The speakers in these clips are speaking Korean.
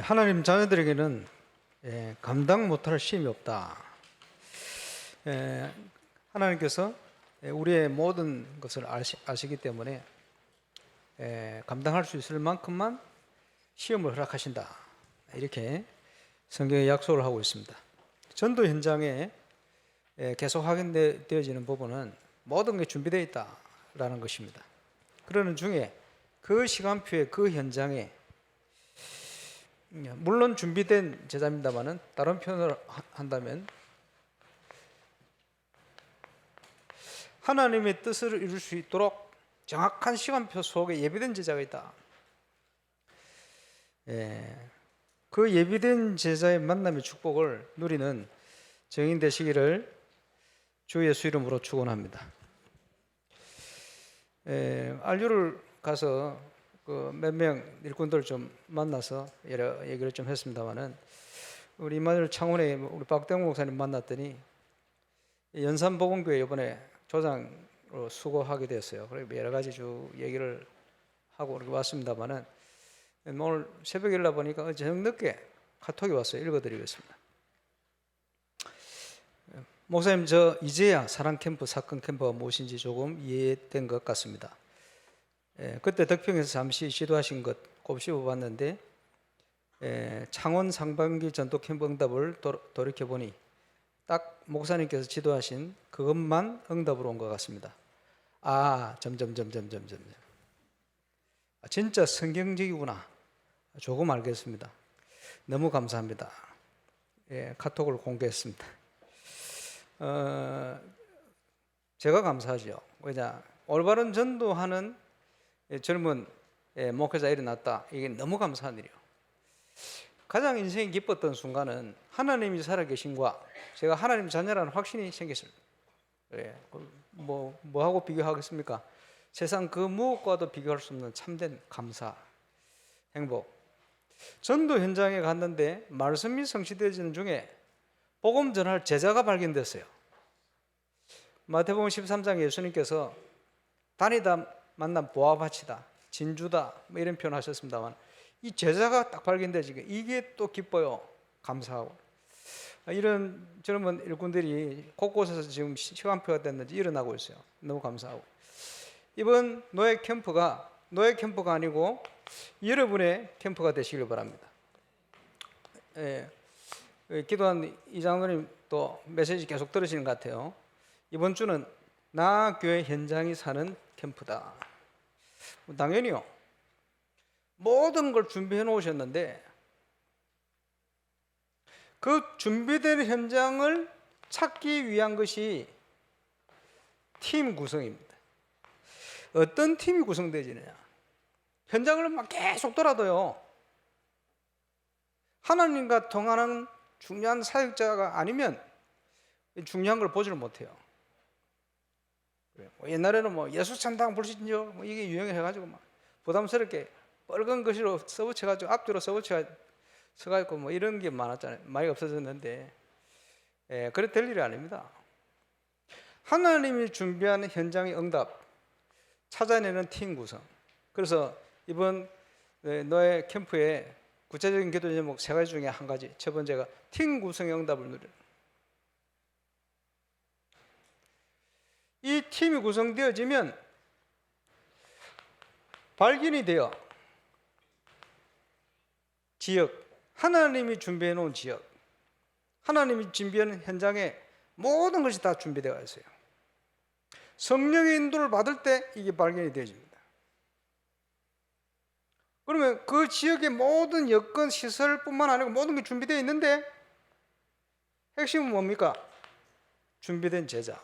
하나님 자녀들에게는 감당 못할 시험이 없다. 하나님께서 우리의 모든 것을 아시기 때문에 감당할 수 있을 만큼만 시험을 허락하신다. 이렇게 성경에 약속을 하고 있습니다. 전도 현장에 계속 확인되어지는 부분은 모든 게 준비되어 있다라는 것입니다. 그러는 중에 그 시간표에 그 현장에 물론 준비된 제자입니다만은 다른 표현을 한다면 하나님의 뜻을 이룰 수 있도록 정확한 시간표 속에 예비된 제자가 있다. 그 예비된 제자의 만남의 축복을 누리는 증인 되시기를 주 예수 이름으로 축원합니다. 안류를 가서 몇 명 일꾼들 좀 만나서 여러 얘기를 좀 했습니다만은 우리 임마누엘 창원에 우리 박대웅 목사님 만났더니 연산복음교회 이번에 조장으로 수고하게 됐어요. 그리고 여러 가지 주 얘기를 하고 이렇게 왔습니다만은 오늘 새벽에 일어나 보니까 저녁 늦게 카톡이 왔어요. 읽어드리겠습니다. 목사님, 저 이제야 사랑캠프 사건 캠프가 무엇인지 조금 이해된 것 같습니다. 그때 덕평에서 잠시 시도하신 것 곱씹어봤는데 창원 상반기 전도 캠프 응답을 돌이켜보니 딱 목사님께서 지도하신 그것만 응답으로 온 것 같습니다. 진짜 성경적이구나. 조금 알겠습니다. 너무 감사합니다. 카톡을 공개했습니다. 제가 감사하죠. 왜냐, 올바른 전도하는 젊은 목회자 일어났다. 이게 너무 감사한 일이에요. 가장 인생이 기뻤던 순간은 하나님이 살아계신과 제가 하나님 자녀라는 확신이 생겼습니다. 뭐하고 비교하겠습니까? 세상 그 무엇과도 비교할 수 없는 참된 감사, 행복. 전도 현장에 갔는데 말씀이 성취되어지는 중에 복음 전할 제자가 발견됐어요. 마태복음 13장 예수님께서 다니다 만난 보아밭이다, 진주다, 뭐 이런 표현 하셨습니다만 이 제자가 딱 발견되지. 이게 또 기뻐요. 감사하고. 이런 젊은 일꾼들이 곳곳에서 지금 시간표가 됐는지 일어나고 있어요. 너무 감사하고. 이번 노예 캠프가 아니고 여러분의 캠프가 되시길 바랍니다. 기도한 이장로님 또 메시지 계속 들으시는 것 같아요. 이번 주는 나 교회 현장이 사는 캠프다. 당연히요. 모든 걸 준비해 놓으셨는데 그 준비된 현장을 찾기 위한 것이 팀 구성입니다. 어떤 팀이 구성되지느냐. 현장을 막 계속 돌아도요, 하나님과 동행하는 중요한 사역자가 아니면 중요한 걸 보지를 못해요. 옛날에는 예수 찬당 불신죠 이게 유행해가지고 막 부담스럽게 빨간 글씨로 써붙여가지고 앞뒤로 써가지고 이런 게 많았잖아요. 많이 없어졌는데 그래 될 일이 아닙니다. 하나님이 준비하는 현장의 응답 찾아내는 팀 구성. 그래서 이번 노예 캠프에 구체적인 기도 제목 3가지 중에 한 가지, 첫 번째가 팀 구성의 응답을 누리는. 이 팀이 구성되어지면 발견이 되어 지역, 하나님이 준비해 놓은 지역, 하나님이 준비하는 현장에 모든 것이 다 준비되어 있어요. 성령의 인도를 받을 때 이게 발견이 되어집니다. 그러면 그 지역의 모든 여건, 시설뿐만 아니고 모든 게 준비되어 있는데 핵심은 뭡니까? 준비된 제자.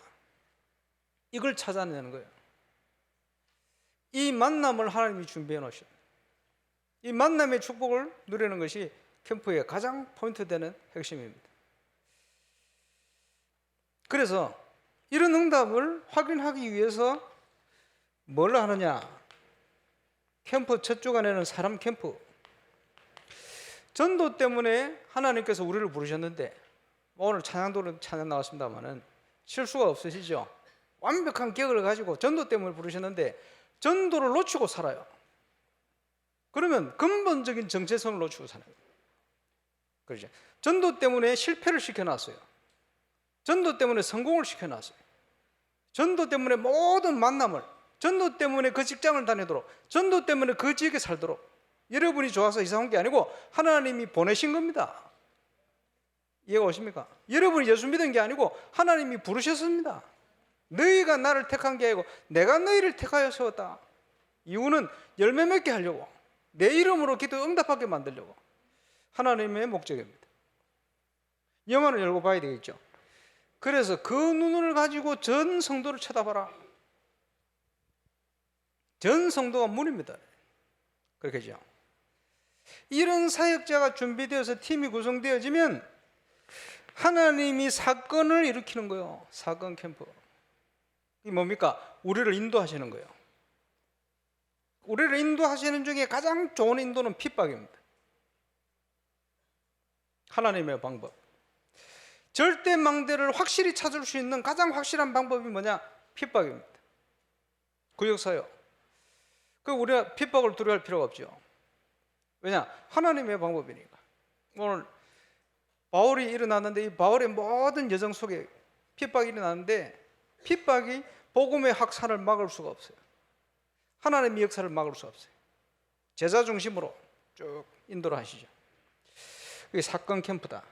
이걸 찾아내는 거예요. 이 만남을 하나님이 준비해 놓으신, 이 만남의 축복을 누리는 것이 캠프의 가장 포인트 되는 핵심입니다. 그래서 이런 응답을 확인하기 위해서 뭘 하느냐? 캠프 첫 주간에는 사람 캠프. 전도 때문에 하나님께서 우리를 부르셨는데, 오늘 찬양 나왔습니다만은 실수가 없으시죠? 완벽한 계획을 가지고 전도 때문에 부르셨는데 전도를 놓치고 살아요. 그러면 근본적인 정체성을 놓치고 사는 거예요. 그렇죠. 전도 때문에 실패를 시켜놨어요. 전도 때문에 성공을 시켜놨어요. 전도 때문에 모든 만남을, 전도 때문에 그 직장을 다니도록, 전도 때문에 그 지역에 살도록, 여러분이 좋아서 이사 온 게 아니고 하나님이 보내신 겁니다. 이해가 오십니까? 여러분이 예수 믿은 게 아니고 하나님이 부르셨습니다. 너희가 나를 택한 게 아니고 내가 너희를 택하여 세웠다. 이유는 열매 맺게 하려고, 내 이름으로 기도 응답하게 만들려고. 하나님의 목적입니다. 영화를 열고 봐야 되겠죠. 그래서 그 눈을 가지고 전 성도를 쳐다봐라. 전 성도가 문입니다. 그렇겠죠. 이런 사역자가 준비되어서 팀이 구성되어지면 하나님이 사건을 일으키는 거예요. 사건 캠프. 이게 뭡니까? 우리를 인도하시는 거예요. 우리를 인도하시는 중에 가장 좋은 인도는 핍박입니다. 하나님의 방법. 절대 망대를 확실히 찾을 수 있는 가장 확실한 방법이 뭐냐? 핍박입니다. 구역사요. 그 우리가 핍박을 두려워할 필요가 없죠. 왜냐? 하나님의 방법이니까. 오늘 바울이 일어났는데 이 바울의 모든 여정 속에 핍박이 일어났는데 핍박이 복음의 확산을 막을 수가 없어요. 하나님의 역사를 막을 수 없어요. 제자 중심으로 쭉 인도를 하시죠. 그게 사건 캠프다.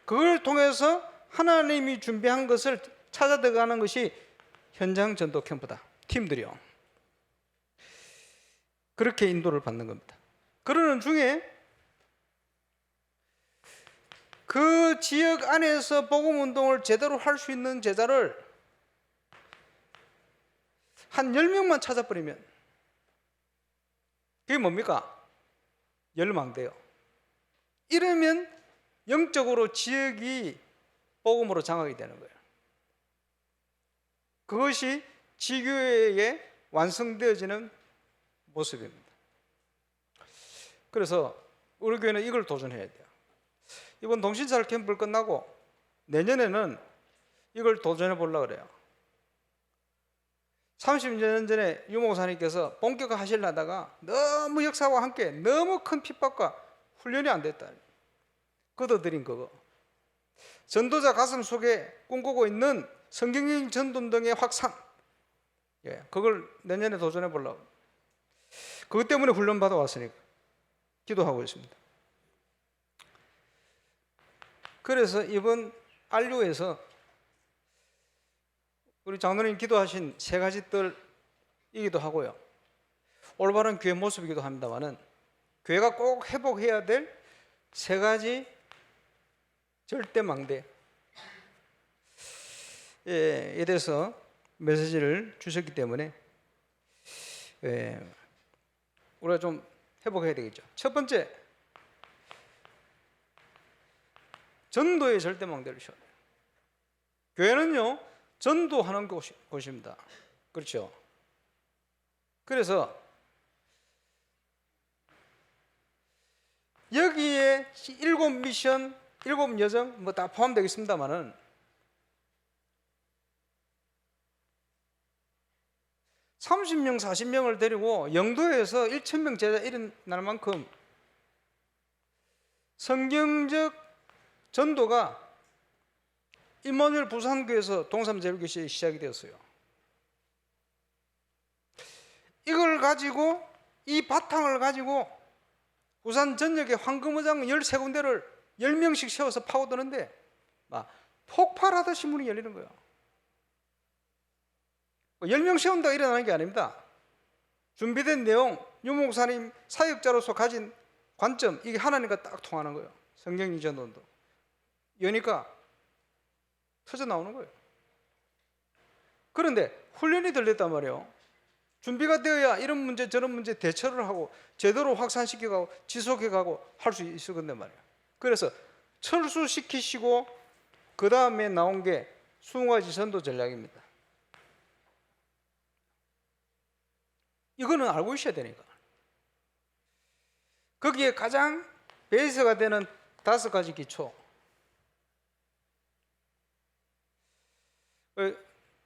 그걸 통해서 하나님이 준비한 것을 찾아 들어가는 것이 현장 전도 캠프다. 팀들이요. 그렇게 인도를 받는 겁니다. 그러는 중에 그 지역 안에서 복음 운동을 제대로 할 수 있는 제자를 한 10명만 찾아버리면 그게 뭡니까? 열망돼요. 이러면 영적으로 지역이 복음으로 장악이 되는 거예요. 그것이 지교회에 완성되어지는 모습입니다. 그래서 우리 교회는 이걸 도전해야 돼요. 이번 동신살 캠프를 끝나고 내년에는 이걸 도전해 보려고 그래요. 30년 전에 유목사님께서 본격화 하시려다가 너무 역사와 함께 너무 큰 핍박과 훈련이 안 됐다. 걷어들인 그거. 전도자 가슴 속에 꿈꾸고 있는 성경적인 전도운동의 확산. 그걸 내년에 도전해 보려고. 그것 때문에 훈련 받아 왔으니까 기도하고 있습니다. 그래서 이번 안류에서 우리 장로님 기도하신 세 가지 뜰이기도 하고요. 올바른 교회 모습이기도 합니다만은 교회가 꼭 회복해야 될 세 가지 절대 망대에 대해서 메시지를 주셨기 때문에 우리가 좀 회복해야 되겠죠. 첫 번째, 전도의 절대 망대를 씌워야 돼요. 교회는요, 전도하는 곳입니다. 그렇죠? 그래서 여기에 7 미션, 7 여정 뭐 다 포함되겠습니다만은 (30명) (40명을) 데리고 영도에서 1,000명 제자 일어날 만큼 성경적 전도가 임마누엘 부산교에서 동삼제일교시에 시작이 되었어요. 이걸 가지고, 이 바탕을 가지고 부산 전역에 황금의장 13군데를 10명씩 세워서 파고드는데 막 폭발하듯이 문이 열리는 거예요. 10명 세운다고 일어나는 게 아닙니다. 준비된 내용, 유목사님 사역자로서 가진 관점, 이게 하나님과 딱 통하는 거예요. 성경적 전도운동. 여니까 터져 나오는 거예요. 그런데 훈련이 들렸단 말이에요. 준비가 되어야 이런 문제 저런 문제 대처를 하고 제대로 확산시켜가고 지속해가고 할 수 있을 건데 말이에요. 그래서 철수시키시고 그 다음에 나온 게 20가지 전도 전략입니다. 이거는 알고 있어야 되니까. 거기에 가장 베이스가 되는 5가지 기초.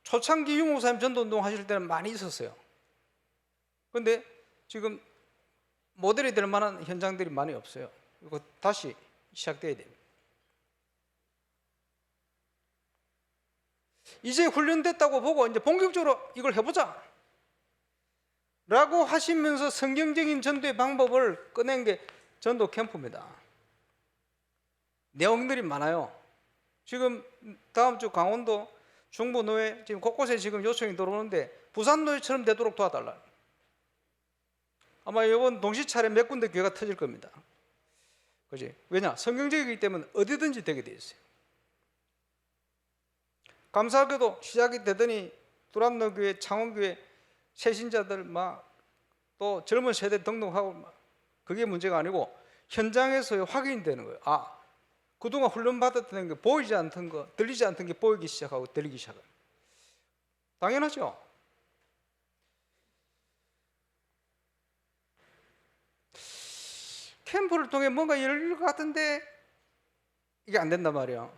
초창기 유목사님 전도운동 하실 때는 많이 있었어요. 그런데 지금 모델이 될 만한 현장들이 많이 없어요. 이거 다시 시작돼야 됩니다. 이제 훈련됐다고 보고 이제 본격적으로 이걸 해보자 라고 하시면서 성경적인 전도의 방법을 꺼낸 게 전도 캠프입니다. 내용들이 많아요. 지금 다음 주 강원도 중부노회 지금 곳곳에 지금 요청이 들어오는데 부산노회처럼 되도록 도와달라. 아마 이번 동시차례 몇 군데 교회가 터질 겁니다. 그지? 왜냐? 성경적이기 때문에 어디든지 되게 돼 있어요. 감사하게도 시작이 되더니 두란노교회, 창원교회 새신자들 막 또 젊은 세대 등록하고 막 그게 문제가 아니고 현장에서 확인이 되는 거예요. 아, 그동안 훈련받았던 게 보이지 않던 거, 들리지 않던 게 보이기 시작하고 들리기 시작해요. 당연하죠. 캠프를 통해 뭔가 열릴 것 같은데 이게 안 된단 말이에요.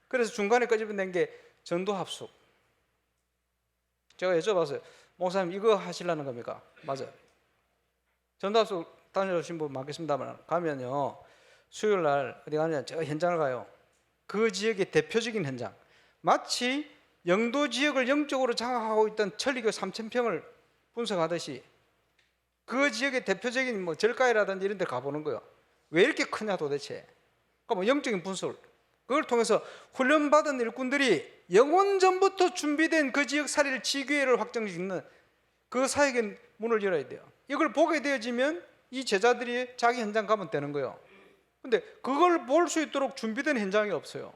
그래서 중간에 끄집어낸 게 전도합숙. 제가 여쭤봤어요. 목사님 이거 하시려는 겁니까? 맞아요. 전도합숙 다녀오신 분 많겠습니다만 가면요. 수요일 날 어디 가느냐 제가 현장을 가요. 그 지역의 대표적인 현장. 마치 영도 지역을 영적으로 장악하고 있던 천리교 3,000평을 분석하듯이 그 지역의 대표적인 뭐 절가이라든지 이런 데 가보는 거예요. 왜 이렇게 크냐 도대체. 그러니까 뭐 영적인 분석을 그걸 통해서 훈련받은 일꾼들이 영원전부터 준비된 그 지역 살리를 지교회를 확정짓는 그 사역의 문을 열어야 돼요. 이걸 보게 되어지면 이 제자들이 자기 현장 가면 되는 거예요. 근데 그걸 볼 수 있도록 준비된 현장이 없어요.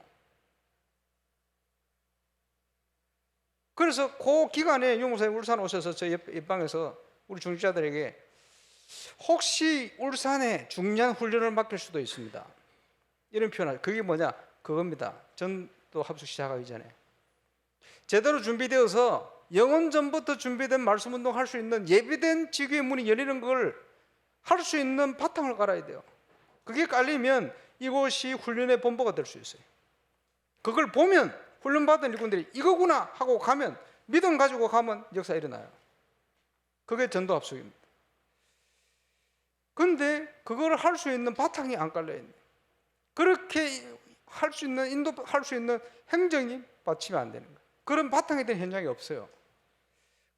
그래서 그 기간에 유목사님 울산 오셔서 저희 옆방에서 우리 중직자들에게 혹시 울산에 중요한 훈련을 맡길 수도 있습니다. 이런 표현을. 그게 뭐냐? 그겁니다. 전도 합숙 시작하기 전에 제대로 준비되어서 영원전부터 준비된 말씀 운동 할 수 있는 예비된 지교의 문이 열리는 걸 할 수 있는 바탕을 깔아야 돼요. 그게 깔리면 이곳이 훈련의 본보가 될 수 있어요. 그걸 보면 훈련받은 일꾼들이 이거구나 하고 가면 믿음 가지고 가면 역사 일어나요. 그게 전도합숙입니다. 근데 그걸 할 수 있는 바탕이 안 깔려 있네. 그렇게 할 수 있는 인도할 수 있는 행정이 받치면 안 되는 거예요. 그런 바탕이 된 현장이 없어요.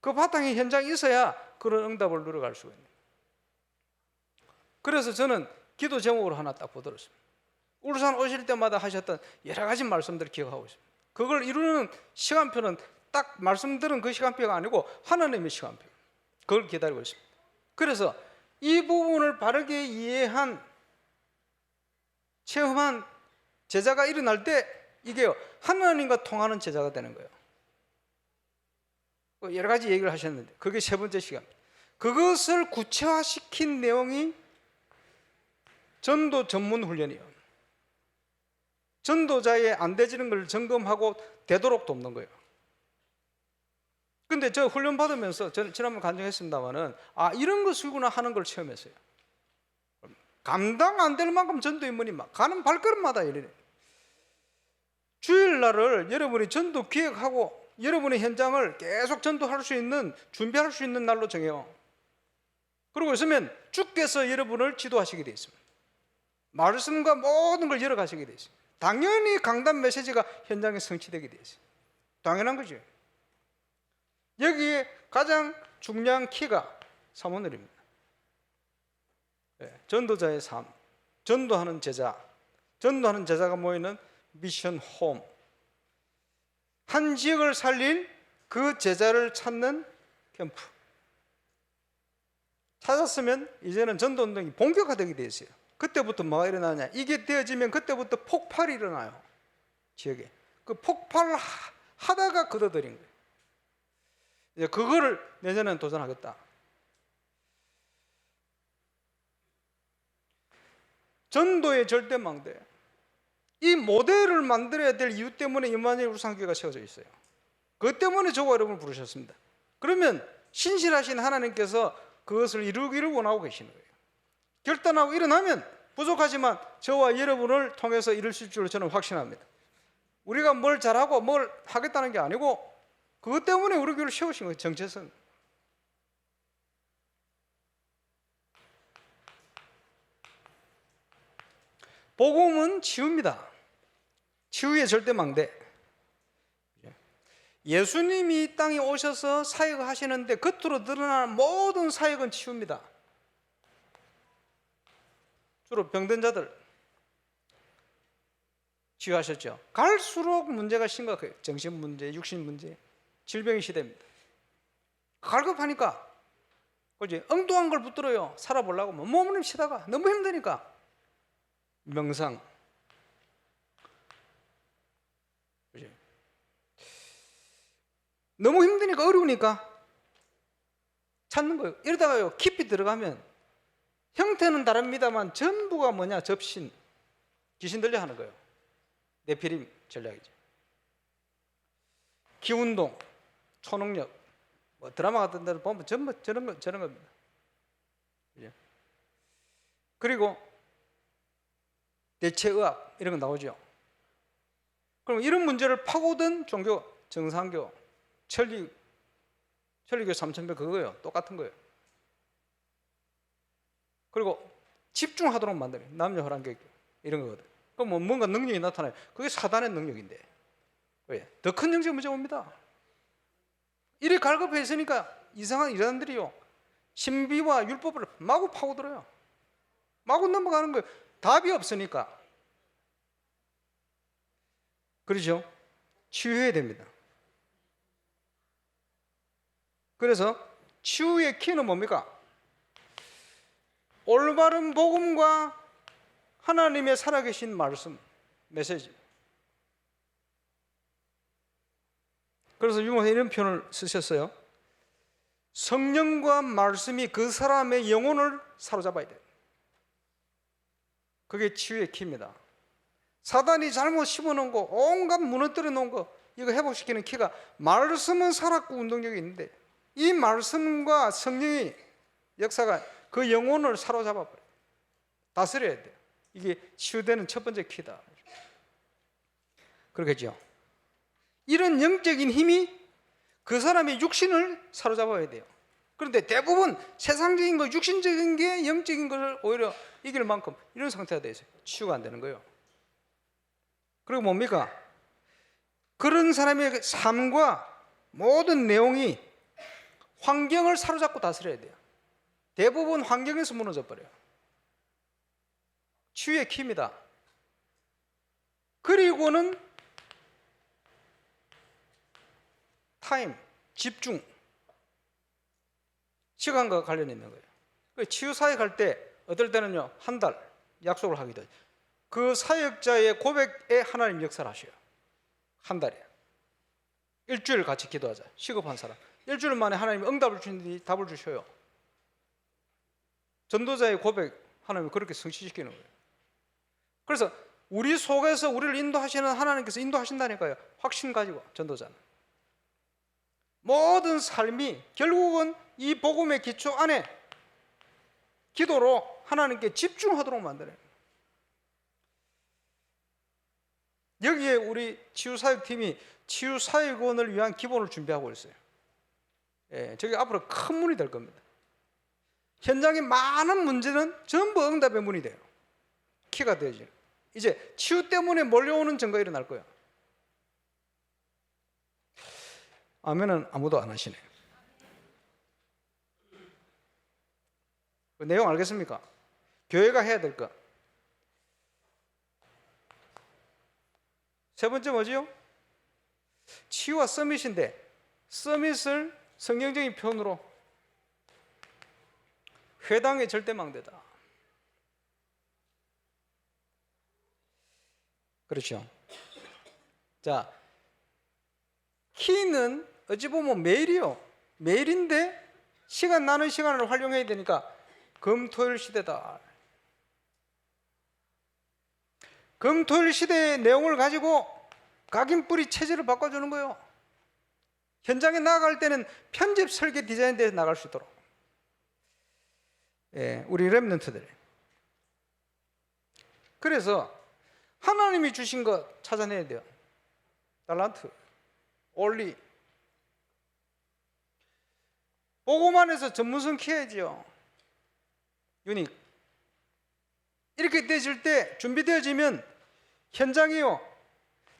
그 바탕에 현장이 있어야 그런 응답을 누려갈 수가 있는 거예요. 그래서 저는 기도 제목으로 하나 딱 보들었습니다. 울산 오실 때마다 하셨던 여러 가지 말씀들을 기억하고 있습니다. 그걸 이루는 시간표는 딱 말씀드린 그 시간표가 아니고 하나님의 시간표. 그걸 기다리고 있습니다. 그래서 이 부분을 바르게 이해한 체험한 제자가 일어날 때 이게 하나님과 통하는 제자가 되는 거예요. 여러 가지 얘기를 하셨는데 그게 세 번째 시간. 그것을 구체화시킨 내용이 전도 전문 훈련이에요. 전도자의 안 되지는 걸 점검하고 되도록 돕는 거예요. 근데 저 훈련 받으면서 저는 지난번 간증했습니다마는 아 이런 것이구나 하는 걸 체험했어요. 감당 안 될 만큼 전도 인문이 막 가는 발걸음마다 이래요. 주일날을 여러분이 전도 기획하고 여러분의 현장을 계속 전도할 수 있는 준비할 수 있는 날로 정해요. 그러고 있으면 주께서 여러분을 지도하시게 되어 있습니다. 말씀과 모든 걸 열어가시게 되어 있습니다. 당연히 강단 메시지가 현장에 성취되게 되어 있습니다. 당연한 거죠. 여기에 가장 중요한 키가 사모늘입니다. 전도자의 삶, 전도하는 제자가 모이는 미션 홈. 한 지역을 살릴 그 제자를 찾는 캠프. 찾았으면 이제는 전도운동이 본격화되게 되어 있어요. 그때부터 뭐가 일어나냐? 이게 되어지면 그때부터 폭발이 일어나요. 지역에. 그 폭발을 하다가 걷어들인 거예요. 이제 그거를 내년에는 도전하겠다. 전도의 절대망대. 이 모델을 만들어야 될 이유 때문에 임마누엘 울산교회가 세워져 있어요. 그것 때문에 저와 여러분을 부르셨습니다. 그러면 신실하신 하나님께서 그것을 이루기를 원하고 계시는 거예요. 결단하고 일어나면 부족하지만 저와 여러분을 통해서 이룰 수 있을 줄 저는 확신합니다. 우리가 뭘 잘하고 뭘 하겠다는 게 아니고 그것 때문에 우리 교회를 세우신 거예요. 정체성. 복음은 치유입니다. 치유의 절대망대. 예수님이 이 땅에 오셔서 사역을 하시는데 겉으로 드러나는 모든 사역은 치유입니다. 주로 병든 자들 치유하셨죠. 갈수록 문제가 심각해요. 정신 문제, 육신 문제, 질병의 시대입니다. 갈급하니까 그지? 엉뚱한 걸 붙들어요. 살아보려고 몸을 쉬다가 너무 힘드니까 명상, 그지? 너무 힘드니까 어려우니까 찾는 거예요. 이러다가요 깊이 들어가면 형태는 다릅니다만 전부가 뭐냐? 접신, 귀신 들려 하는 거예요. 네피림 전략이죠. 기운동, 초능력, 뭐 드라마 같은 데를 보면 전부 저런 겁니다. 그죠? 그리고 대체의학 이런 거 나오죠. 그럼 이런 문제를 파고든 종교, 정상교, 천리교 삼천배 그거예요. 똑같은 거예요. 그리고 집중하도록 만드는 남녀 호랑객 이런 거거든. 그럼 뭐 뭔가 능력이 나타나요. 그게 사단의 능력인데 왜? 더 큰 영적 문제가 옵니다. 이래 갈급해 있으니까 이상한 이단들이요 신비와 율법을 마구 파고들어요. 마구 넘어가는 거예요. 답이 없으니까. 그렇죠? 치유해야 됩니다. 그래서 치유의 키는 뭡니까? 올바른 복음과 하나님의 살아계신 말씀, 메시지. 그래서 유모는 이런 표현을 쓰셨어요. 성령과 말씀이 그 사람의 영혼을 사로잡아야 돼요. 그게 치유의 키입니다. 사단이 잘못 심어놓은 거, 온갖 무너뜨려 놓은 거, 이거 회복시키는 키가 말씀은 살았고 운동력이 있는데 이 말씀과 성령의 역사가 그 영혼을 사로잡아 버려요. 다스려야 돼요. 이게 치유되는 첫 번째 키다. 그렇겠죠. 이런 영적인 힘이 그 사람의 육신을 사로잡아야 돼요. 그런데 대부분 세상적인 거, 육신적인 게 영적인 것을 오히려 이길 만큼 이런 상태가 되어 있어요. 치유가 안 되는 거예요. 그리고 뭡니까? 그런 사람의 삶과 모든 내용이 환경을 사로잡고 다스려야 돼요. 대부분 환경에서 무너져 버려요. 치유의 키입니다. 그리고는 타임, 집중, 시간과 관련이 있는 거예요. 치유 사역할 때 어떨 때는요 한 달 약속을 하기도 해요. 그 사역자의 고백에 하나님 역사를 하셔요. 한 달에 일주일 같이 기도하자. 시급한 사람 일주일 만에 하나님이 응답을 주시니 답을 주셔요. 전도자의 고백 하나님이 그렇게 성취시키는 거예요. 그래서 우리 속에서 우리를 인도하시는 하나님께서 인도하신다니까요. 확신 가지고 전도자는 모든 삶이 결국은 이 복음의 기초 안에 기도로 하나님께 집중하도록 만드는 거예요. 여기에 우리 치유사역팀이 치유사역원을 위한 기본을 준비하고 있어요. 예, 저게 앞으로 큰 문이 될 겁니다. 현장의 많은 문제는 전부 응답의 문이 돼요. 키가 되죠. 이제 치유 때문에 몰려오는 증거가 일어날 거예요. 아멘은 아무도 안 하시네. 그 내용 알겠습니까? 교회가 해야 될 것. 세 번째 뭐지요? 치유와 서밋인데 서밋을 성경적인 표현으로 회당의 절대망대다. 그렇죠. 자, 키는 어찌 보면 매일이요. 매일인데 시간 나는 시간을 활용해야 되니까 금토일 시대다. 금토일 시대의 내용을 가지고 각인뿌리 체제를 바꿔주는 거예요. 현장에 나아갈 때는 편집, 설계, 디자인에 대해서 나갈 수 있도록. 예, 우리 렘넌트들. 그래서 하나님이 주신 것 찾아내야 돼요. 달란트, 원리. 복음 안에서 전문성 키워야죠. 유닉. 이렇게 되질 때 준비되어지면 현장이요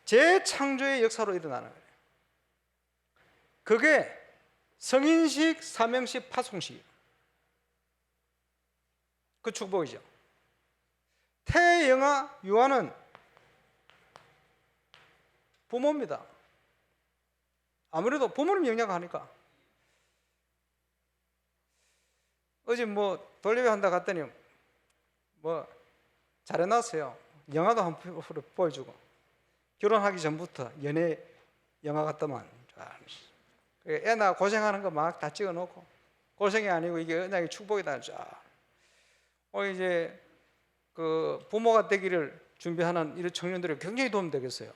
재창조의 역사로 일어나는 거예요. 그게 성인식, 사명식, 파송식. 그 축복이죠. 태영아, 유아는 부모입니다. 아무래도 부모님 영향하니까. 어제 뭐 돌려배 한다 갔더니 뭐 잘해놨어요. 영화도 한번 보여주고. 결혼하기 전부터 연애 영화 같다만. 애나 고생하는 거 막 다 찍어놓고 고생이 아니고 이게 은양의 축복이다. 이제 그 부모가 되기를 준비하는 이런 청년들이 굉장히 도움되겠어요.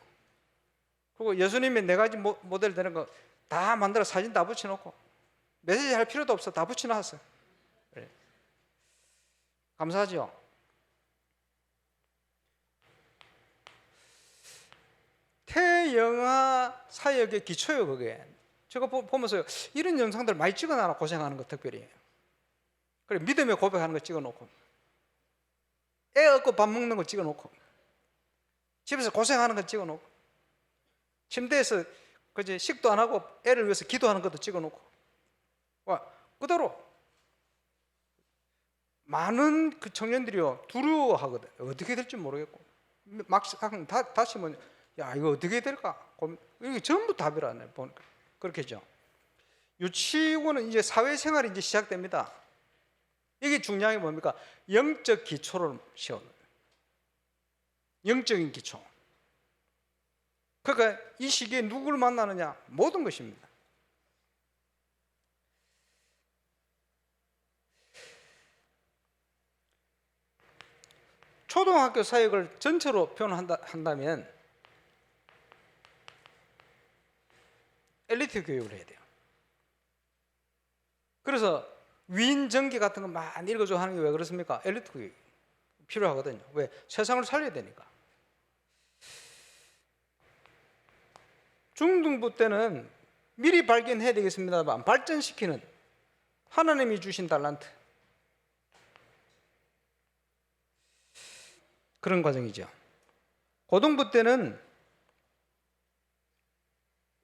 그리고 예수님의 4가지 모델 되는 거 다 만들어 사진 다 붙여놓고 메시지 할 필요도 없어. 다 붙여놨어요. 그래. 감사하죠. 태영아 사역의 기초예요. 그게 제가 보면서 이런 영상들 많이 찍어놔라. 고생하는 거 특별히. 그래 믿음의 고백하는 거 찍어놓고 애 얻고 밥 먹는 거 찍어놓고 집에서 고생하는 거 찍어놓고 침대에서 그지 식도 안 하고 애를 위해서 기도하는 것도 찍어놓고 와 그대로 많은 그 청년들이요 두려워하거든. 어떻게 될지 모르겠고 막상 다시 뭐 야 이거 어떻게 될까? 이게 전부 답이라네 보니까 그렇겠죠. 유치원은 이제 사회생활이 이제 시작됩니다. 이게 중요한 게 뭡니까? 영적 기초를 세우는 영적인 기초. 그러니까 이 시기에 누구를 만나느냐? 모든 것입니다. 초등학교 사역을 전체로 표현한다면 엘리트 교육을 해야 돼요. 그래서 위인 전기 같은 거 많이 읽어줘 하는 게 왜 그렇습니까? 엘리트 교육 필요하거든요. 왜? 세상을 살려야 되니까. 중등부 때는 미리 발견해야 되겠습니다만 발전시키는 하나님이 주신 달란트 그런 과정이죠. 고등부 때는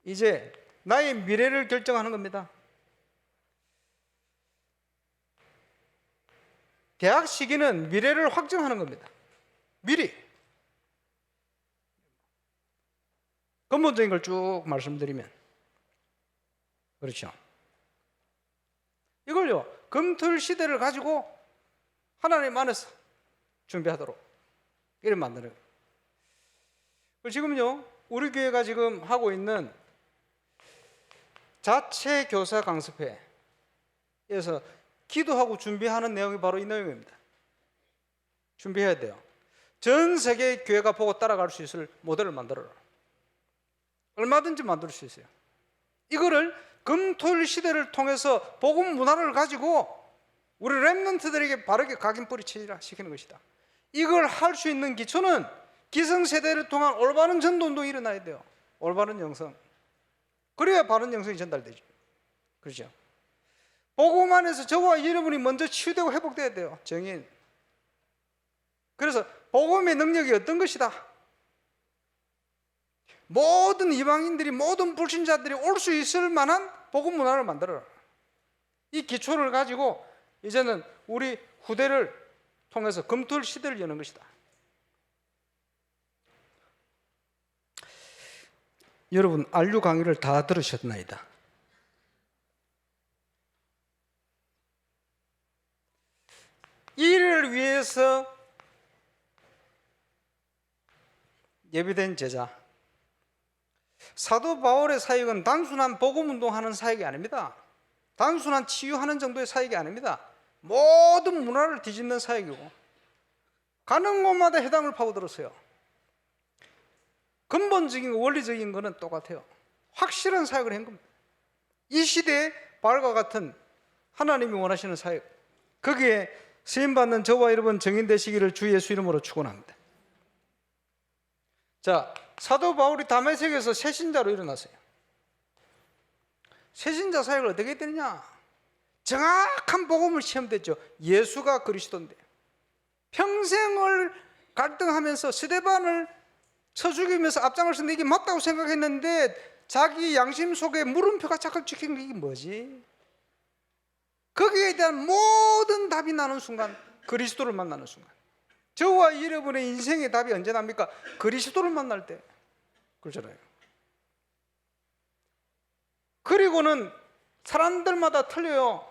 이제 나의 미래를 결정하는 겁니다. 대학 시기는 미래를 확정하는 겁니다. 미리. 근본적인 걸 쭉 말씀드리면 그렇죠. 이걸요 금토일 시대를 가지고 하나님 안에서 준비하도록 이를 만드는 거예요. 지금요 우리 교회가 지금 하고 있는 자체 교사 강습회에서 기도하고 준비하는 내용이 바로 이 내용입니다. 준비해야 돼요. 전 세계 교회가 보고 따라갈 수 있을 모델을 만들어라. 얼마든지 만들 수 있어요. 이거를 금토일 시대를 통해서 복음 문화를 가지고 우리 렘넌트들에게 바르게 각인뿌리 치라 시키는 것이다. 이걸 할 수 있는 기초는 기성세대를 통한 올바른 전도운동이 일어나야 돼요. 올바른 영성. 그래야 바른 영성이 전달되죠. 그렇죠? 복음 안에서 저와 여러분이 먼저 치유되고 회복돼야 돼요. 정인. 그래서 복음의 능력이 어떤 것이다? 모든 이방인들이 모든 불신자들이 올 수 있을 만한 복음 문화를 만들어라. 이 기초를 가지고 이제는 우리 후대를 통해서 금토일 시대를 여는 것이다. 여러분 안류 강의를 다 들으셨나이다. 이를 위해서 예비된 제자 사도 바울의 사역은 단순한 복음 운동하는 사역이 아닙니다. 단순한 치유하는 정도의 사역이 아닙니다. 모든 문화를 뒤집는 사역이고 가는 곳마다 해당을 파고들었어요. 근본적인 원리적인 것은 똑같아요. 확실한 사역을 한 겁니다. 이 시대에 바울과 같은 하나님이 원하시는 사역, 거기에 쓰임받는 저와 여러분 정인되시기를 주 예수 이름으로 축원합니다. 자, 사도 바울이 다메섹에서 새신자로 일어났어요. 새신자 사역을 어떻게 했느냐? 정확한 복음을 시험됐죠. 예수가 그리스도인데 평생을 갈등하면서 스데반을 쳐 죽이면서 앞장을 서는 이게 맞다고 생각했는데 자기 양심 속에 물음표가 자꾸 찍힌 게 이게 뭐지? 거기에 대한 모든 답이 나는 순간, 그리스도를 만나는 순간. 저와 여러분의 인생의 답이 언제 납니까? 그리스도를 만날 때. 그렇잖아요. 그리고는 사람들마다 틀려요.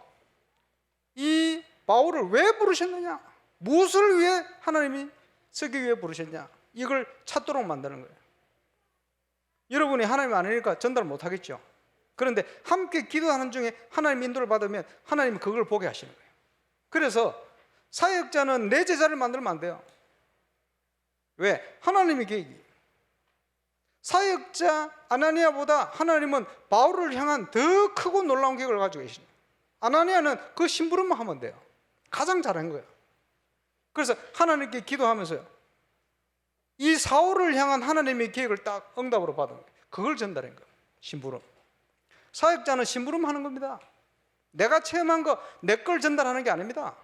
이 바울을 왜 부르셨느냐? 무엇을 위해 하나님이 쓰기 위해 부르셨냐? 이걸 찾도록 만드는 거예요. 여러분이 하나님 아니니까 전달 못 하겠죠. 그런데 함께 기도하는 중에 하나님 인도를 받으면 하나님이 그걸 보게 하시는 거예요. 그래서 사역자는 내 제자를 만들면 안 돼요. 왜? 하나님의 계획이. 사역자 아나니아보다 하나님은 바울을 향한 더 크고 놀라운 계획을 가지고 계십니다. 아나니아는 그 심부름만 하면 돼요. 가장 잘한 거예요. 그래서 하나님께 기도하면서요, 이 사울을 향한 하나님의 계획을 딱 응답으로 받은 거예요. 그걸 전달한 거예요. 심부름. 사역자는 심부름 하는 겁니다. 내가 체험한 거 내 걸 전달하는 게 아닙니다.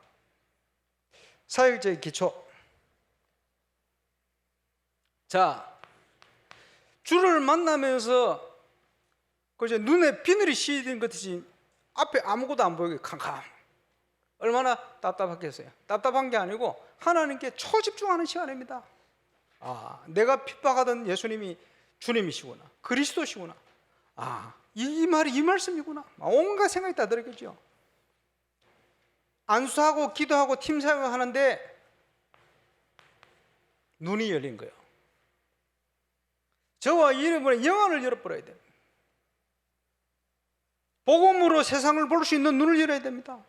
사역자의 기초. 자, 주를 만나면서 그저 눈에 비늘이 씌인 것 같이 앞에 아무것도 안 보이게 캄캄. 얼마나 답답했겠어요. 답답한 게 아니고 하나님께 초집중하는 시간입니다. 아, 내가 핍박하던 예수님이 주님이시구나, 그리스도시구나. 아, 이 말이 이 말씀이구나. 온갖 생각이 다 들었겠죠. 안수하고 기도하고 팀 사역을 하는데 눈이 열린 거예요. 저와 여러분의 영안을 열어버려야 돼요. 복음으로 세상을 볼 수 있는 눈을 열어야 됩니다.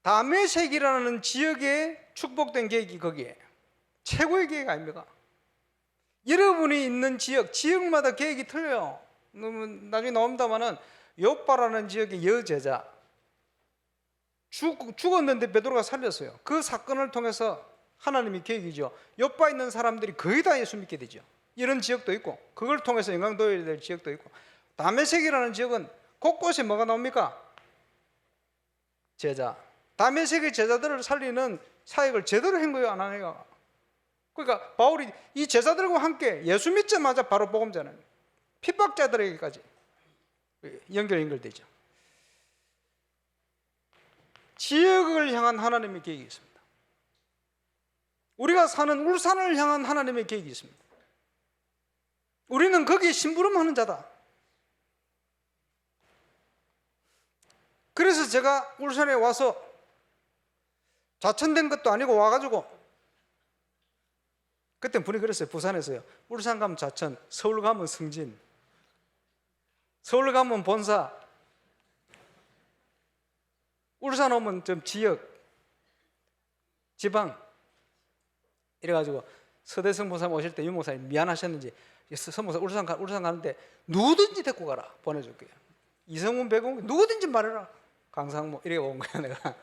다메섹이라는 지역에 축복된 계획이 거기에 최고의 계획 아닙니까? 여러분이 있는 지역마다 계획이 틀려요. 나중에 나옵니다만은 요빠라는 지역의 여제자 죽었는데 베드로가 살렸어요. 그 사건을 통해서 하나님의 계획이죠. 요빠 있는 사람들이 거의 다 예수 믿게 되죠. 이런 지역도 있고, 그걸 통해서 영광도야 될 지역도 있고. 다메섹이라는 지역은 곳곳에 뭐가 나옵니까? 제자. 다메섹의 제자들을 살리는 사역을 제대로 한 거예요, 아나니아가. 그러니까 바울이 이 제자들과 함께 예수 믿자마자 바로 복음 전하는 핍박자들에게까지 연결되죠. 지역을 향한 하나님의 계획이 있습니다. 우리가 사는 울산을 향한 하나님의 계획이 있습니다. 우리는 거기에 심부름하는 자다. 그래서 제가 울산에 와서 좌천된 것도 아니고 와가지고, 그때 분이 그랬어요. 부산에서요. 울산 가면 좌천, 서울 가면 승진, 서울 가면 본사, 울산 오면 좀 지역, 지방. 이래가지고 서대성 목사님 오실 때 유 목사님 미안하셨는지 서목사 울산 가는데 누구든지 데리고 가라, 보내줄게요. 이성훈, 백웅 누구든지 말해라. 강상모 이래 온 거야. 내가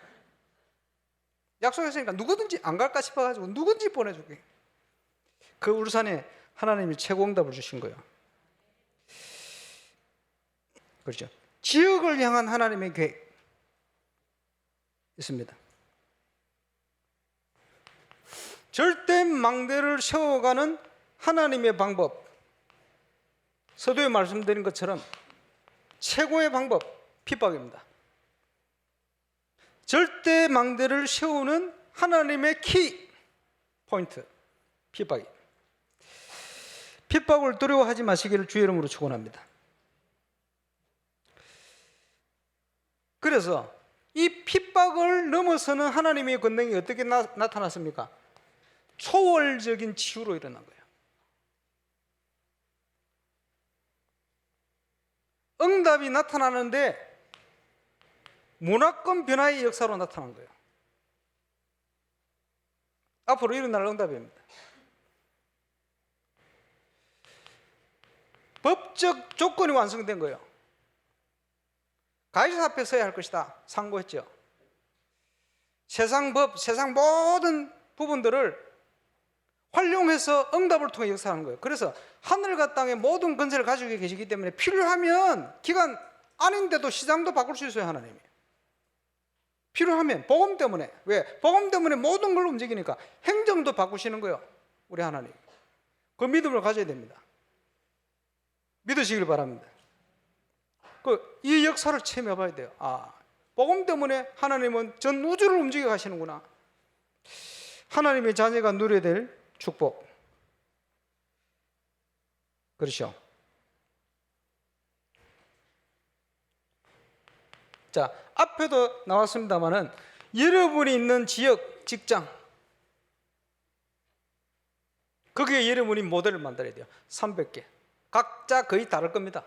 약속했으니까 누구든지 안 갈까 싶어가지고 누구든지 보내줄게. 그 울산에 하나님이 최고 응답을 주신 거예요. 그렇죠. 지역을 향한 하나님의 계획 있습니다. 절대 망대를 세워가는 하나님의 방법, 서두에 말씀드린 것처럼 최고의 방법, 핍박입니다. 절대 망대를 세우는 하나님의 키 포인트, 핍박이. 핍박을 두려워하지 마시기를 주의 이름으로 축원합니다. 그래서 이 핍박을 넘어서는 하나님의 권능이 어떻게 나타났습니까? 초월적인 치유로 일어난 거예요. 응답이 나타나는데 문화권 변화의 역사로 나타난 거예요. 앞으로 일어날 응답입니다. 법적 조건이 완성된 거예요. 가이사 앞에 서야 할 것이다 상고했죠. 세상 법, 세상 모든 부분들을 활용해서 응답을 통해 역사하는 거예요. 그래서 하늘과 땅의 모든 건설을 가지고 계시기 때문에 필요하면 기간 아닌데도 시장도 바꿀 수 있어요, 하나님이. 필요하면 복음 때문에. 왜? 복음 때문에 모든 걸 움직이니까 행정도 바꾸시는 거예요, 우리 하나님. 그 믿음을 가져야 됩니다. 믿으시길 바랍니다. 이 역사를 체험해 봐야 돼요. 복음 때문에 하나님은 전 우주를 움직여 가시는구나. 하나님의 자녀가 누려야 될 축복. 그렇죠? 자, 앞에도 나왔습니다만은 여러분이 있는 지역, 직장, 거기에 여러분이 모델을 만들어야 돼요. 300개. 각자 거의 다를 겁니다.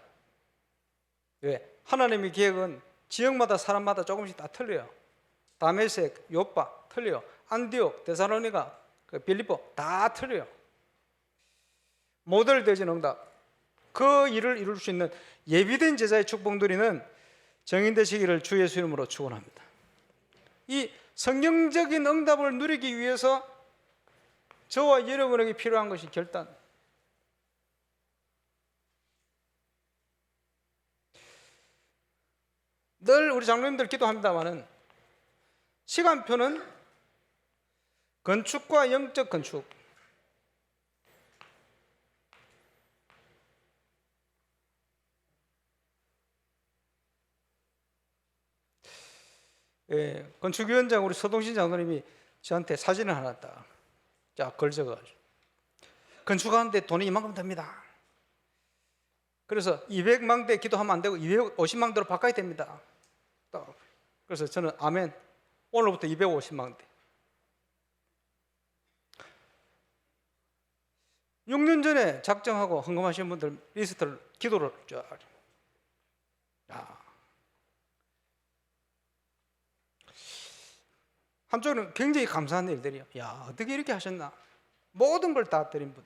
왜? 하나님의 계획은 지역마다 사람마다 조금씩 다 틀려요. 다메섹, 요빠 틀려요. 안디옥, 데살로니가, 빌립보 다 틀려요. 모델 되진 응답. 그 일을 이룰 수 있는 예비된 제자의 축복 누리는 정인 되시기를 주 예수 이름으로 축원합니다. 이 성경적인 응답을 누리기 위해서 저와 여러분에게 필요한 것이 결단. 늘 우리 장로님들 기도합니다마는 시간표는 건축과 영적 건축, 건축위원장 우리 서동신 장로님이 저한테 사진을 하나 딱 걸쳐가지고 건축하는데 돈이 이만큼 듭니다. 그래서 200만 대 기도하면 안 되고 250만 대로 바꿔야 됩니다. 그래서 저는 아멘. 오늘부터 250만 대. 6년 전에 작정하고 헌금하신 분들 리스트를 기도를 쫙. 한쪽은 굉장히 감사한 일들이요. 야, 어떻게 이렇게 하셨나? 모든 걸 다 드린 분.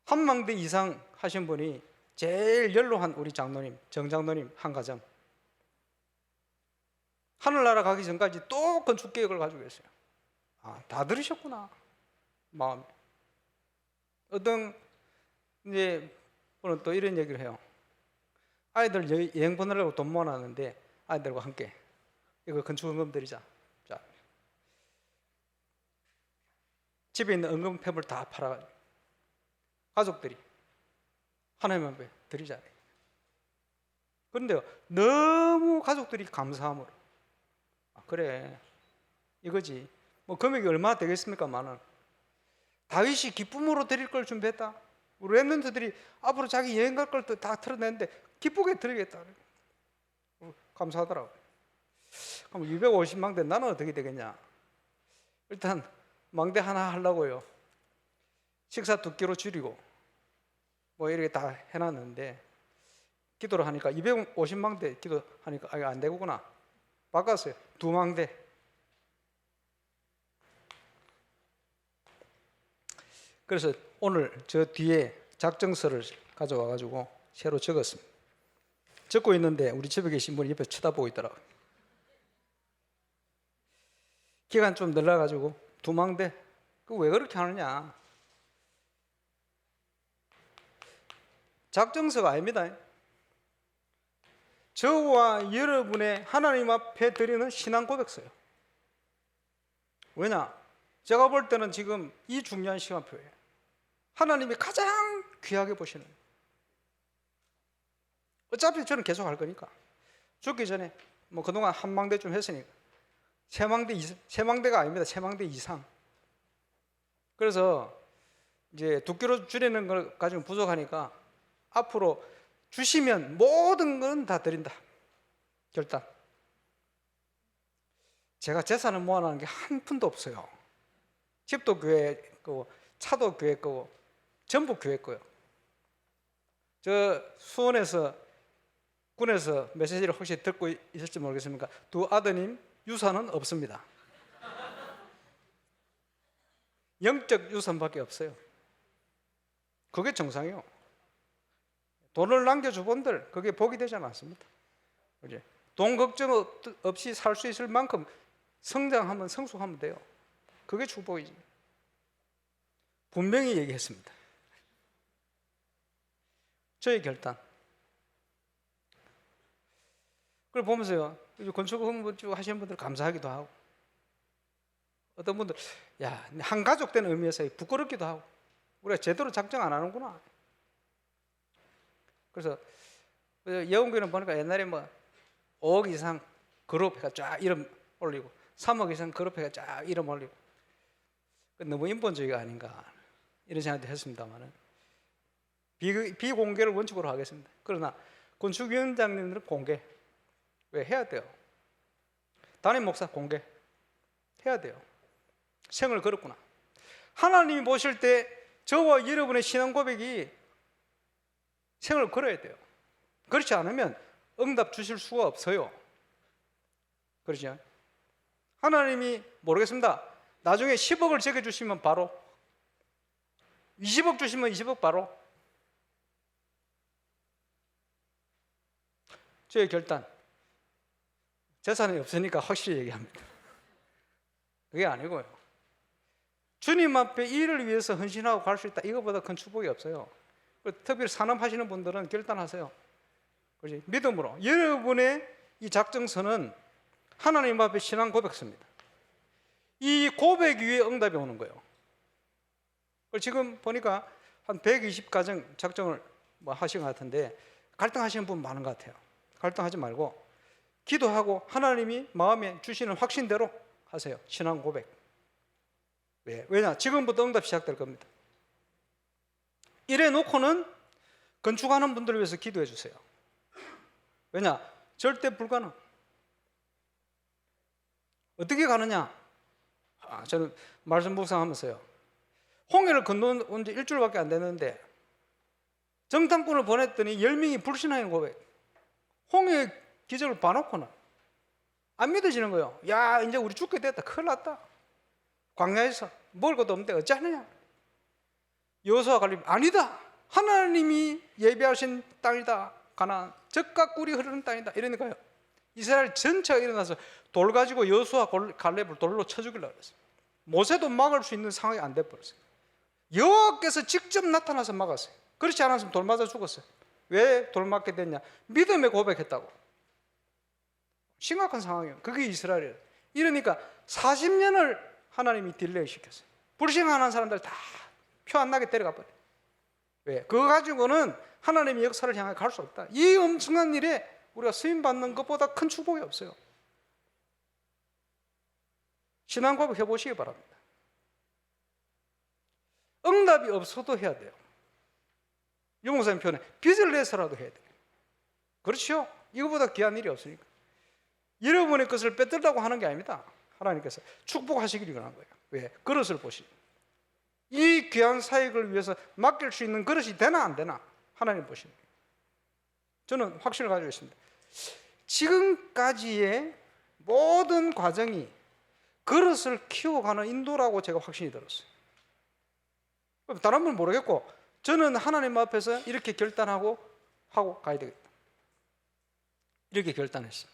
한망대 이상 하신 분이 제일 연로한 우리 장로님, 정장로님 한 가정. 하늘나라 가기 전까지 또 건축 계획을 가지고 계세요. 다 들으셨구나. 마음에. 어떤 이제 분은 또 이런 얘기를 해요. 아이들 여행 보내려고 돈 모아놨는데 아이들과 함께 이거 건축 헌금 드리자. 자, 집에 있는 은금패물 다 팔아가지고 가족들이 하나님 앞에 드리자. 그런데요, 너무 가족들이 감사함으로 그래 이거지. 뭐 금액이 얼마 되겠습니까만은 다윗이 기쁨으로 드릴 걸 준비했다. 우리 랩런트들이 앞으로 자기 여행 갈 걸 다 털어냈는데 기쁘게 드리겠다. 감사하더라고. 그럼 250망대 나는 어떻게 되겠냐? 일단 망대 하나 하려고요. 식사 2끼로 줄이고 뭐 이렇게 다 해놨는데 기도를 하니까 250망대 기도하니까 안 되구나. 바꿨어요. 2망대. 그래서 오늘 저 뒤에 작정서를 가져와가지고 새로 적었습니다. 적고 있는데 우리 집에 계신 분이 옆에 쳐다보고 있더라고요. 기간 좀 늘려가지고 2망대. 왜 그렇게 하느냐? 작정서가 아닙니다. 저와 여러분의 하나님 앞에 드리는 신앙 고백서예요. 왜냐? 제가 볼 때는 지금 이 중요한 시간표예요. 하나님이 가장 귀하게 보시는. 어차피 저는 계속 할 거니까. 죽기 전에 뭐 그동안 한 망대 좀 했으니까 세 망대가 아닙니다. 세 망대 이상. 그래서 이제 2끼로 줄이는 걸 가지고 부족하니까 앞으로 주시면 모든 건 다 드린다. 결단. 제가 재산을 모아놓은 게 한 푼도 없어요. 집도 교회 거고 차도 교회 거고 전부 교회 거요. 저 수원에서 군에서 메시지를 혹시 듣고 있을지 모르겠습니까? 2 아드님 유산은 없습니다. 영적 유산밖에 없어요. 그게 정상이요. 돈을 남겨주 본들 그게 복이 되지 않았습니다. 돈 걱정 없이 살 수 있을 만큼 성장하면 성숙하면 돼요. 그게 축복이지. 분명히 얘기했습니다. 저의 결단. 그걸 보면서요, 건축 공부 쭉 하시는 분들 감사하기도 하고, 어떤 분들 야, 한 가족 된 의미에서 부끄럽기도 하고, 우리가 제대로 작정 안 하는구나. 그래서 예원교회는 보니까 옛날에 뭐 5억 이상 그룹회가 쫙 이름 올리고 3억 이상 그룹회가 쫙 이름 올리고, 너무 인본주의가 아닌가 이런 생각도 했습니다만은, 비공개를 원칙으로 하겠습니다. 그러나 건축위원장님들은 공개. 왜 해야 돼요? 담임 목사 공개 해야 돼요. 생을 걸었구나. 하나님이 보실 때 저와 여러분의 신앙 고백이 생을 걸어야 돼요. 그렇지 않으면 응답 주실 수가 없어요. 그렇죠? 하나님이 모르겠습니다. 나중에 10억을 적어주시면 바로, 20억 주시면 20억 바로. 저의 결단, 재산이 없으니까 확실히 얘기합니다. 그게 아니고요, 주님 앞에 일을 위해서 헌신하고 갈 수 있다, 이거보다 큰 축복이 없어요. 특별히 산업하시는 분들은 결단하세요. 그렇지? 믿음으로 여러분의 이 작정서는 하나님 앞에 신앙 고백서입니다. 이 고백 위에 응답이 오는 거예요. 지금 보니까 한 120가정 작정을 뭐 하신 것 같은데, 갈등하시는 분 많은 것 같아요. 갈등하지 말고 기도하고 하나님이 마음에 주시는 확신대로 하세요. 신앙 고백. 왜냐? 지금부터 응답 시작될 겁니다. 이래 놓고는 건축하는 분들을 위해서 기도해 주세요. 왜냐? 절대 불가능. 어떻게 가느냐? 저는 말씀 묵상하면서요, 홍해를 건너온 지 일주일밖에 안 됐는데 정탐꾼을 보냈더니 10명이 불신앙의 고백. 홍해 기적을 봐놓고는 안 믿어지는 거예요. 야, 이제 우리 죽게 됐다. 큰일 났다. 광야에서 먹을 것도 없는데 어찌하느냐? 여호수아 갈렙, 아니다. 하나님이 예비하신 땅이다. 가나안, 젖과 꿀이 흐르는 땅이다. 이러니까요, 이스라엘 전체가 일어나서 돌 가지고 여호수아 갈렙을 돌로 쳐 죽이려고 그랬어요. 모세도 막을 수 있는 상황이 안 돼버렸어요. 여호와께서 직접 나타나서 막았어요. 그렇지 않았으면 돌 맞아 죽었어요. 왜 돌 맞게 됐냐? 믿음에 고백했다고. 심각한 상황이에요. 그게 이스라엘이에요. 이러니까 40년을 하나님이 딜레이 시켰어요. 불신하는 사람들 다 표 안 나게 데려가 버려요. 왜? 그거 가지고는 하나님의 역사를 향해 갈 수 없다. 이 엄청난 일에 우리가 쓰임 받는 것보다 큰 축복이 없어요. 신앙 고백 해보시기 바랍니다. 응답이 없어도 해야 돼요. 유목사님 표현에 빚을 내서라도 해야 돼요. 그렇죠? 이거보다 귀한 일이 없으니까. 여러분의 것을 빼들라고 하는 게 아닙니다. 하나님께서 축복하시기를 원하는 거예요. 왜? 그릇을 보시니, 이 귀한 사역을 위해서 맡길 수 있는 그릇이 되나 안 되나 하나님 보시는 거예요. 저는 확신을 가지고 있습니다. 지금까지의 모든 과정이 그릇을 키워가는 인도라고 제가 확신이 들었어요. 다른 분은 모르겠고, 저는 하나님 앞에서 이렇게 결단하고 하고 가야 되겠다, 이렇게 결단했어요.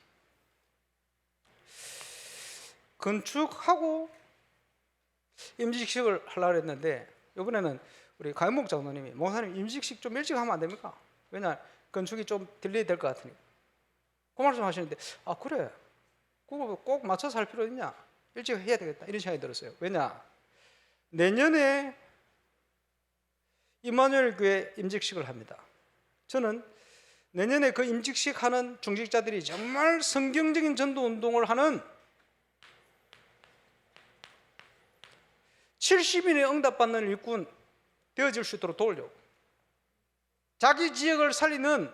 건축하고 임직식을 하려고 했는데, 이번에는 우리 가연목 장로님이, 목사님 임직식 좀 일찍 하면 안 됩니까? 왜냐, 건축이 좀 딜레이 될 것 같으니까. 그 말씀 하시는데, 아 그래, 그거 꼭 맞춰서 할 필요 있냐? 일찍 해야 되겠다, 이런 생각이 들었어요. 왜냐, 내년에 임마누엘 교회 임직식을 합니다. 저는 내년에 그 임직식 하는 중직자들이 정말 성경적인 전도 운동을 하는 70인의 응답받는 일꾼 되어질 수 있도록 도우려고, 자기 지역을 살리는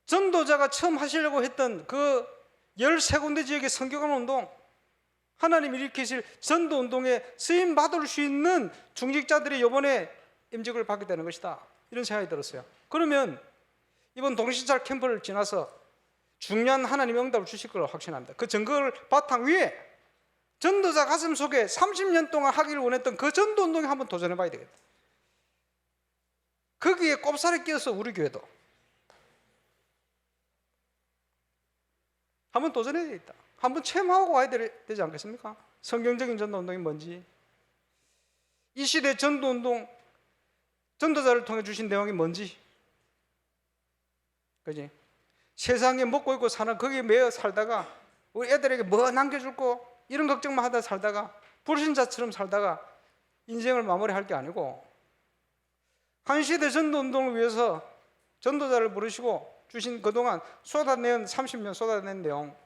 전도자가 처음 하시려고 했던 그 13군데 지역의 성경원 운동, 하나님 일으키실 전도 운동에 쓰임 받을 수 있는 중직자들이 이번에 임직을 받게 되는 것이다, 이런 생각이 들었어요. 그러면 이번 동시찰 캠프를 지나서 중요한 하나님의 응답을 주실 걸 확신합니다. 그 증거를 바탕 위에 전도자 가슴 속에 30년 동안 하기를 원했던 그 전도 운동에 한번 도전해 봐야 되겠다. 거기에 꼽사리 끼어서 우리 교회도 한번 도전해야 되겠다. 한번 체험하고 와야 되지 않겠습니까? 성경적인 전도 운동이 뭔지, 이 시대 전도 운동, 전도자를 통해 주신 내용이 뭔지, 그지? 세상에 먹고 있고 사는 거기에 매여 살다가 우리 애들에게 뭐 남겨줄 거 이런 걱정만 하다 살다가 불신자처럼 살다가 인생을 마무리할 게 아니고 한시대 전도운동을 위해서 전도자를 부르시고 주신 그동안 쏟아낸 30년 쏟아낸 내용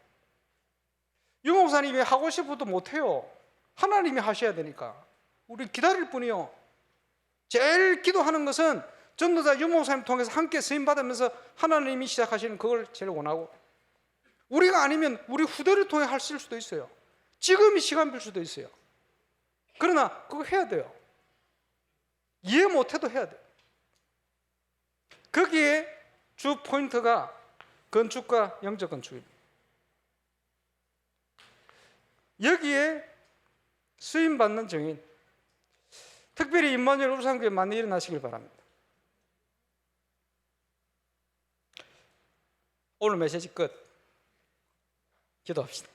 유 목사님이 하고 싶어도 못해요. 하나님이 하셔야 되니까 우리 기다릴 뿐이요. 제일 기도하는 것은 전도자 유 목사님 통해서 함께 쓰임받으면서 하나님이 시작하시는 그걸 제일 원하고 우리가 아니면 우리 후대를 통해 하실 수도 있어요. 지금이 시간 빌 수도 있어요. 그러나 그거 해야 돼요. 이해 못해도 해야 돼요. 거기에 주 포인트가 건축과 영적 건축입니다. 여기에 수임받는 증인, 특별히 임마누엘 울산교회 많이 일어나시길 바랍니다. 오늘 메시지 끝. 기도합시다.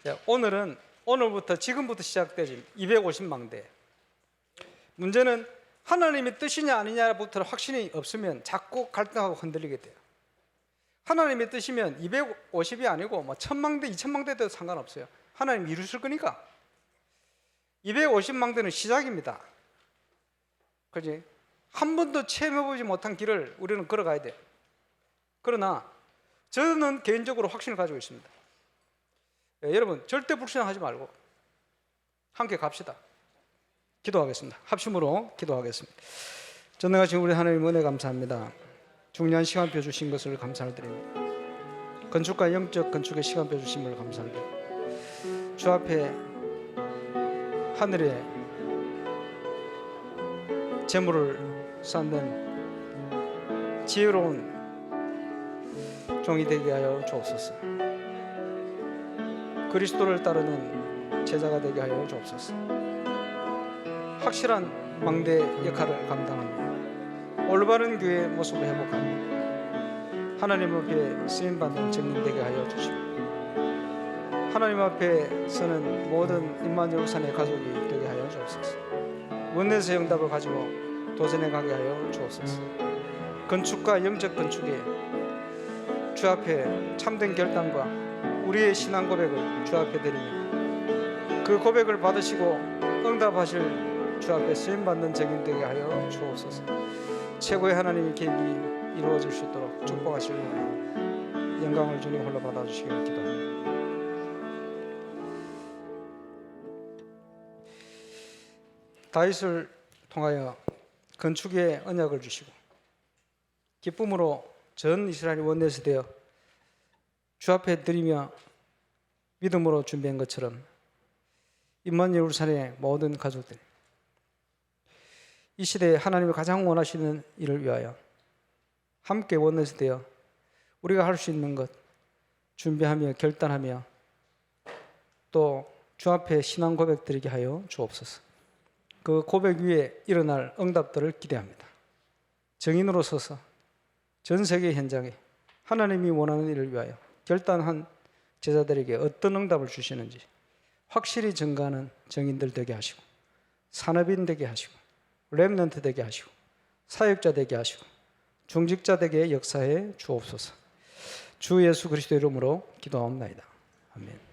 자, 오늘부터 지금부터 시작되지 250망대. 문제는 하나님의 뜻이냐 아니냐부터 확신이 없으면 자꾸 갈등하고 흔들리게 돼요. 하나님의 뜻이면 250이 아니고 뭐 1000망대, 2000망대 돼도 상관없어요. 하나님 이루실 거니까. 250망대는 시작입니다. 그렇지? 한 번도 체험해보지 못한 길을 우리는 걸어가야 돼요. 그러나 저는 개인적으로 확신을 가지고 있습니다. 여러분 절대 불신하지 말고 함께 갑시다. 기도하겠습니다. 합심으로 기도하겠습니다. 전능하신 우리 하나님 은혜 감사합니다. 중요한 시간표 주신 것을 감사를 드립니다. 건축과 영적 건축의 시간표 주신 걸 감사를 드립니다. 주 앞에 하늘에 재물을 쌓는 지혜로운 종이 되게 하여 주옵소서. 그리스도를 따르는 제자가 되게 하여 주옵소서. 확실한 망대 역할을 감당하며 올바른 교회의 모습을 회복하며 하나님 앞에 쓰임받는 증인 되게 하여 주시고 하나님 앞에 서는 모든 임마누엘 울산의 가족이 되게 하여 주옵소서. 원내에서 응답을 가지고 도전해 가게 하여 주옵소서. 건축과 영적 건축에 주 앞에 참된 결단과 우리의 신앙 고백을 주 앞에 드리며 그 고백을 받으시고 응답하실 주 앞에 쓰임받는 증인 되게 하여 주옵소서. 최고의 하나님의 계획이 이루어질 수 있도록 축복하시고 영광을 주님 홀로 받아주시기를 기도합니다. 다윗을 통하여 건축의 언약을 주시고 기쁨으로 전 이스라엘이 원내에서 되어 주 앞에 드리며 믿음으로 준비한 것처럼 임마누엘 울산의 모든 가족들 이 시대에 하나님이 가장 원하시는 일을 위하여 함께 원내에서 되어 우리가 할 수 있는 것 준비하며 결단하며 또 주 앞에 신앙 고백 드리게 하여 주옵소서. 그 고백 위에 일어날 응답들을 기대합니다. 증인으로 서서 전 세계 현장에 하나님이 원하는 일을 위하여 결단한 제자들에게 어떤 응답을 주시는지 확실히 증거하는 증인들 되게 하시고 산업인 되게 하시고 렘넌트 되게 하시고 사역자 되게 하시고 중직자 되게 역사해 주옵소서. 주 예수 그리스도 이름으로 기도하옵나이다. 아멘.